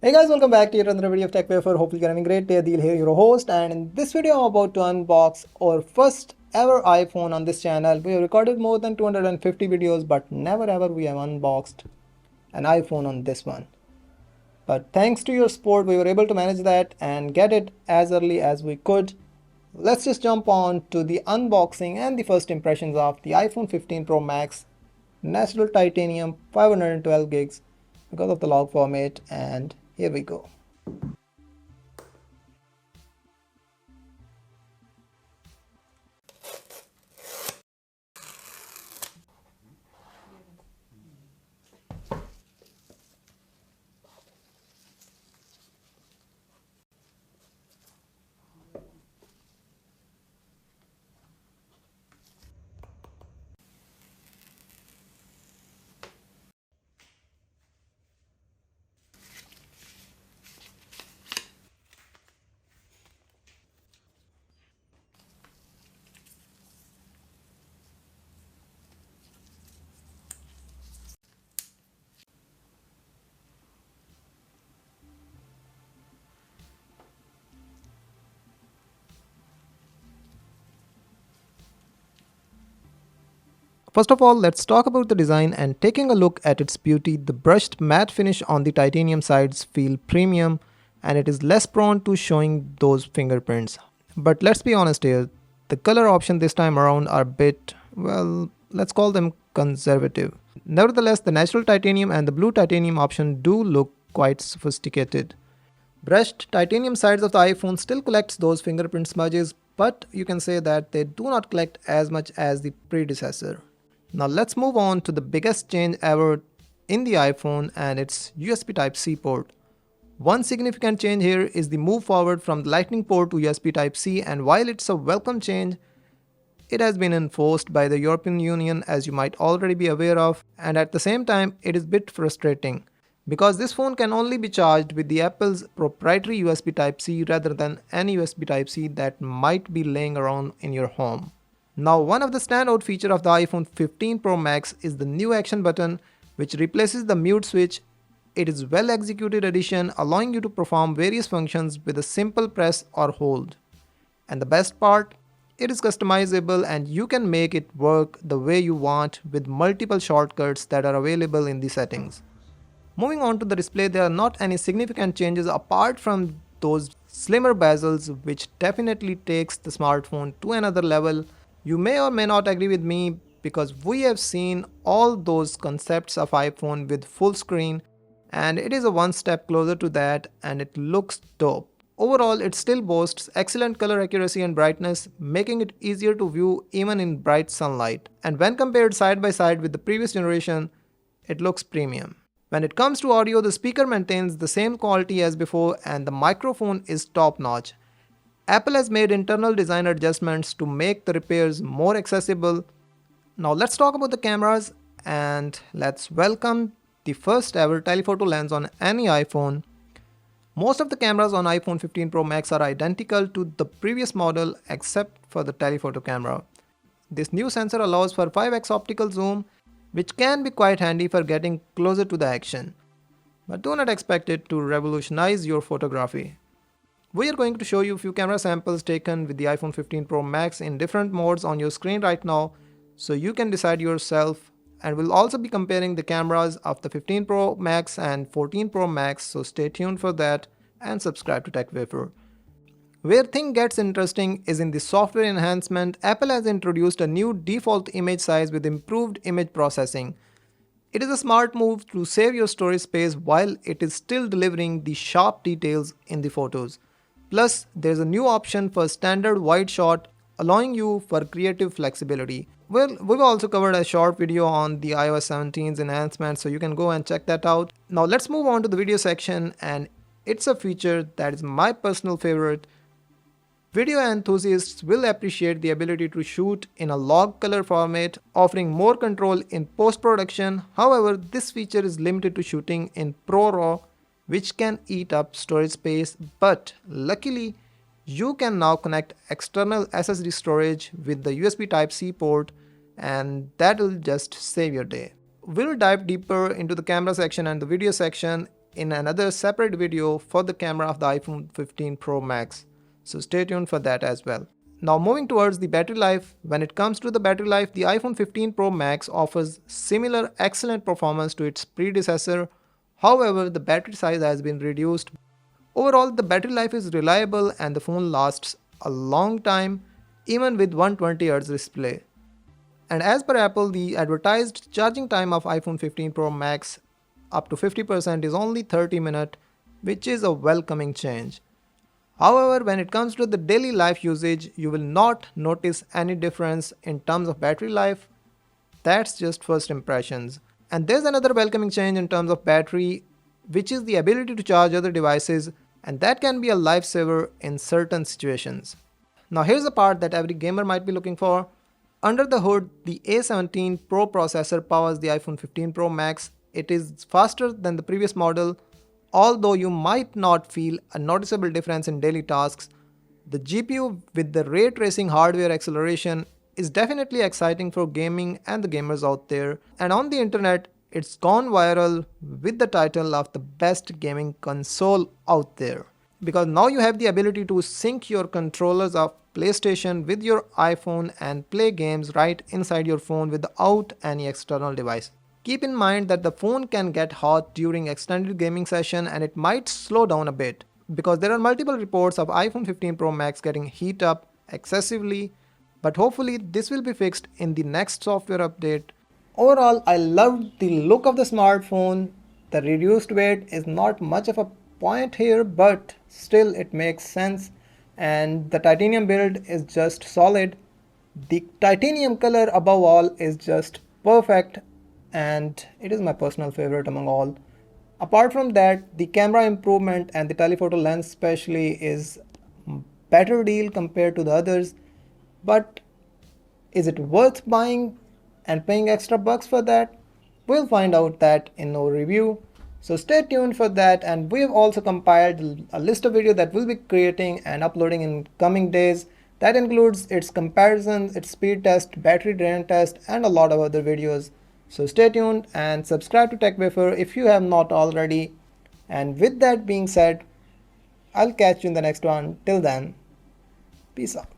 Hey guys, welcome back to yet another video of Tech Wafer. Hopefully you're having a great day. Adil here, your host, and in this video I'm about to unbox our first ever iPhone on this channel. We have recorded more than 250 videos, but never ever we have unboxed an iPhone on this one. But thanks to your support, we were able to manage that and get it as early as we could. Let's just jump on to the unboxing and the first impressions of the iPhone 15 Pro Max natural titanium 512 gigs because of the log format, and here we go. First of all, let's talk about the design, and taking a look at its beauty. The brushed matte finish on the titanium sides feel premium and it is less prone to showing those fingerprints. But let's be honest here, the color option this time around are a bit, well, let's call them conservative. Nevertheless, the natural titanium and the blue titanium option do look quite sophisticated. Brushed titanium sides of the iPhone still collects those fingerprint smudges, but you can say that they do not collect as much as the predecessor. Now let's move on to the biggest change ever in the iPhone, and its USB Type-C port. One significant change here is the move forward from the Lightning port to USB Type-C, and while it's a welcome change, it has been enforced by the European Union, as you might already be aware of, and at the same time it is a bit frustrating because this phone can only be charged with the Apple's proprietary USB Type-C rather than any USB Type-C that might be laying around in your home. Now, one of the standout features of the iPhone 15 Pro Max is the new action button, which replaces the mute switch. It is well executed addition, allowing you to perform various functions with a simple press or hold. And the best part, it is customizable and you can make it work the way you want with multiple shortcuts that are available in the settings. Moving on to the display, there are not any significant changes apart from those slimmer bezels, which definitely takes the smartphone to another level. You may or may not agree with me because we have seen all those concepts of iPhone with full screen, and it is a one step closer to that and it looks dope. Overall, it still boasts excellent color accuracy and brightness, making it easier to view even in bright sunlight. And when compared side by side with the previous generation, it looks premium. When it comes to audio, the speaker maintains the same quality as before and the microphone is top notch. Apple has made internal design adjustments to make the repairs more accessible. Now let's talk about the cameras, and let's welcome the first ever telephoto lens on any iPhone. Most of the cameras on iPhone 15 Pro Max are identical to the previous model except for the telephoto camera. This new sensor allows for 5x optical zoom, which can be quite handy for getting closer to the action. But do not expect it to revolutionize your photography. We are going to show you a few camera samples taken with the iPhone 15 Pro Max in different modes on your screen right now, so you can decide yourself, and we'll also be comparing the cameras of the 15 Pro Max and 14 Pro Max, so stay tuned for that and subscribe to Tech Wafer. Where things gets interesting is in the software enhancement. Apple has introduced a new default image size with improved image processing. It is a smart move to save your storage space while it is still delivering the sharp details in the photos. Plus, there's a new option for standard wide shot, allowing you for creative flexibility. Well, we've also covered a short video on the iOS 17's enhancement, so you can go and check that out. Now let's move on to the video section, and it's a feature that is my personal favorite. Video enthusiasts will appreciate the ability to shoot in a log color format, offering more control in post-production. However, this feature is limited to shooting in ProRAW, which can eat up storage space, but luckily you can now connect external SSD storage with the USB Type-C port, and that will just save your day. We'll dive deeper into the camera section and the video section in another separate video for the camera of the iPhone 15 Pro Max. So stay tuned for that as well. Now moving towards the battery life, when it comes to the battery life, the iPhone 15 Pro Max offers similar excellent performance to its predecessor. However, the battery size has been reduced. Overall, the battery life is reliable and the phone lasts a long time even with 120Hz display. And as per Apple, the advertised charging time of iPhone 15 Pro Max up to 50% is only 30 minutes, which is a welcoming change. However, when it comes to the daily life usage, you will not notice any difference in terms of battery life. That's just first impressions. And there's another welcoming change in terms of battery, which is the ability to charge other devices, and that can be a lifesaver in certain situations. Now here's the part that every gamer might be looking for. Under the hood, the A17 Pro processor powers the iPhone 15 Pro Max. It is faster than the previous model, although you might not feel a noticeable difference in daily tasks. The GPU with the ray tracing hardware acceleration is definitely exciting for gaming and the gamers out there. And on the internet, it's gone viral with the title of the best gaming console out there. Because now you have the ability to sync your controllers of PlayStation with your iPhone and play games right inside your phone without any external device. Keep in mind that the phone can get hot during extended gaming session and it might slow down a bit because there are multiple reports of iPhone 15 Pro Max getting heat up excessively, but hopefully this will be fixed in the next software update. Overall, I loved the look of the smartphone. The reduced weight is not much of a point here, but still it makes sense, and the titanium build is just solid. The titanium color above all is just perfect, and it is my personal favorite among all. Apart from that, the camera improvement and the telephoto lens especially is better deal compared to the others, but is it worth buying and paying extra bucks for that? We'll find out that in our review. So stay tuned for that, and we've also compiled a list of videos that we'll be creating and uploading in coming days. That includes its comparisons, its speed test, battery drain test, and a lot of other videos. So stay tuned and subscribe to TechWafer if you have not already. And with that being said, I'll catch you in the next one. Till then, peace out.